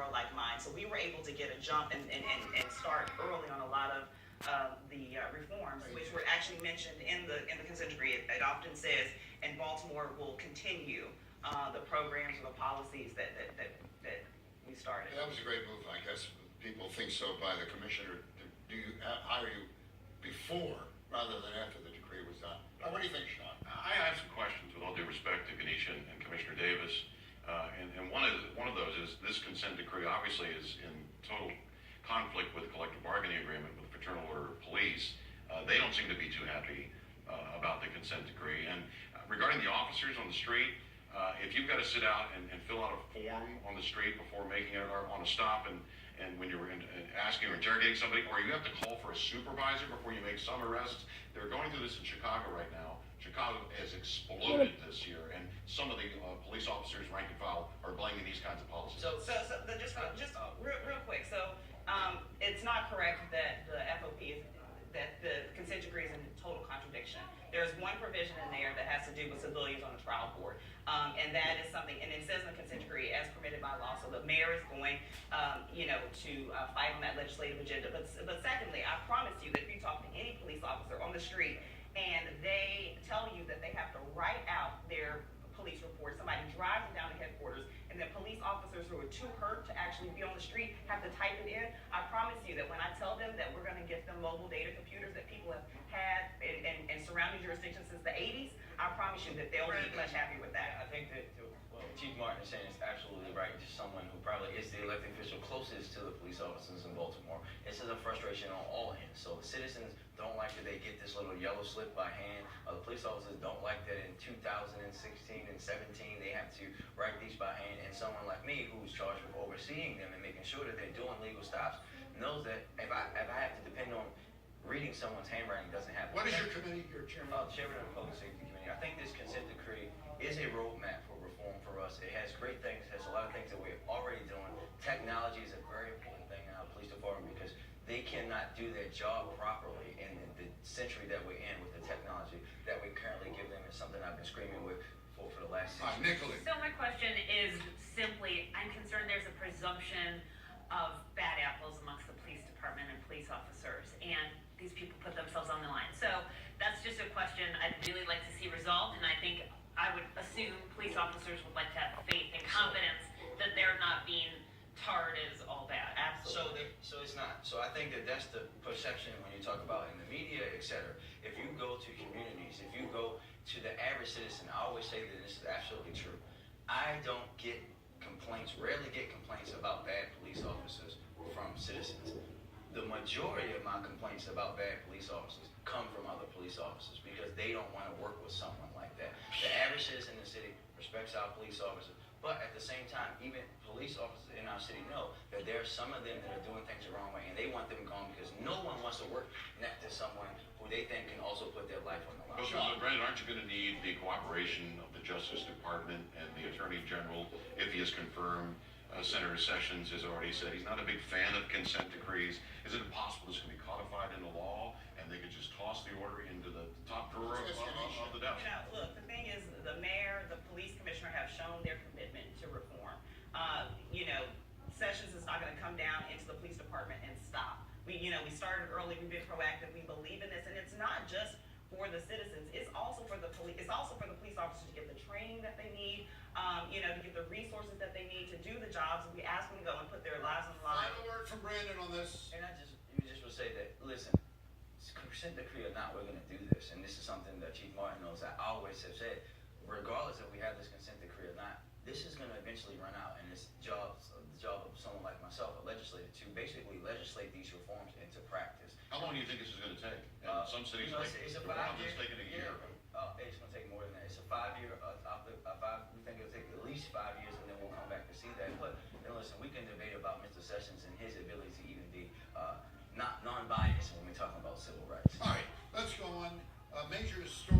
are like mine. So we were able to get a jump and start early on a lot of the reforms, which were actually mentioned in the consent decree. It often says, and Baltimore will continue the programs or the policies that we started. That was a great move. I guess people think so by the commissioner. Do you hire you before rather than after the decree was done? What do you think, Sean? I have some questions, with all due respect to Ganesha and Commissioner Davis. And one of those is this consent decree obviously is in total conflict with the collective bargaining agreement with the Fraternal Order of Police. They don't seem to be too happy about the consent decree. And regarding the officers on the street, if you've got to sit out and fill out a form on the street before making it or on a stop and when you're asking or interrogating somebody, or you have to call for a supervisor before you make some arrests, they're going through this in Chicago right now. Chicago has exploded this year, and some of the police officers, rank and file, are blaming these kinds of policies. So just real quick. So it's not correct that the FOP is that the consent decree is in total contradiction. There's one provision in there that has to do with civilians on the trial board, and that is something. And it says in the consent decree, as permitted by law. So the mayor is going, to fight on that legislative agenda. But secondly, I promise you that if you talk to any police officer on the street and they tell you that they have to write out their police report, somebody drives them down to headquarters, and then police officers who are too hurt to actually be on the street have to type it in. I promise you that when I tell them that we're going to get them mobile data computers that people have had in surrounding jurisdictions since the 80s, I promise you that they'll be much happier with that. I think that what Chief Martin is saying is absolutely right. Just someone who probably is the elected official closest to the police officers in Baltimore. This is a frustration on all ends. So the citizens don't like that they get this little yellow slip by hand. The police officers don't like that in 2016 and 17 they have to write these by hand. And someone like me, who's charged with overseeing them and making sure that they're doing legal stops, knows that if I have to depend on reading someone's handwriting doesn't happen. What is your committee? Your chairman? Chairman of the Public Safety Committee. I think this consent decree is a roadmap for reform for us. It has great things. It has a lot of things that we're already doing. Technology is a very important thing in our police department because they cannot do their job properly in the century that we're in with the technology that we currently give them. Is something I've been screaming with for the last 6 years. Nicolai. So my question is simply, I'm concerned there's a presumption of bad apples amongst the police department and police officers, and these people put themselves on the line. So that's just a question I'd really like to see resolved, and I think I would assume police officers would like to have faith and confidence that they're not being tarred as all bad. Absolutely. So it's not. So I think that that's the perception when you talk about in the media, etc. If you go to communities, if you go to the average citizen, I always say that this is absolutely true. I don't get complaints, rarely get complaints about bad police officers from citizens. The majority of my complaints about bad police officers come from other police officers because they don't want to work with someone like that. The average citizen in the city respects our police officers, but at the same time, even police officers in our city know that there are some of them that are doing things the wrong way, and they want them gone because no one wants to work next to someone who they think can also put their life on the line. But Brandon, aren't you going to need the cooperation of the Justice Department and the Attorney General if he is confirmed? Senator Sessions has already said he's not a big fan of consent decrees. Is it impossible this can be codified into law and they could just toss the order into the top drawer of the desk? Look, the thing is, the mayor, the police commissioner have shown their commitment to reform. Sessions is not going to come down into the police department and stop. We started early. We've been proactive. We believe in this, and it's not just for the citizens. It's also for the police. It's also for the police officers to get the training that they need. To get the resources that they need to do the jobs. We ask them to go and put their lives on the line. Final word from Brandon on this. And you just would say that, listen, consent decree or not, we're going to do this. And this is something that Chief Martin knows I always have said, regardless if we have this consent decree or not, this is going to eventually run out. And it's the job of someone like myself, a legislator, to basically legislate these reforms into practice. How long do you think this is going to take? Some cities it's a 5-year. It's taking a year. It's going to take more than that. It's a 5-year. We think it'll take at least 5 years, and then we'll come back to see that. But listen, we can debate about Mr. Sessions and his ability to even be not non-biased when we're talking about civil rights. All right, let's go on. Major story.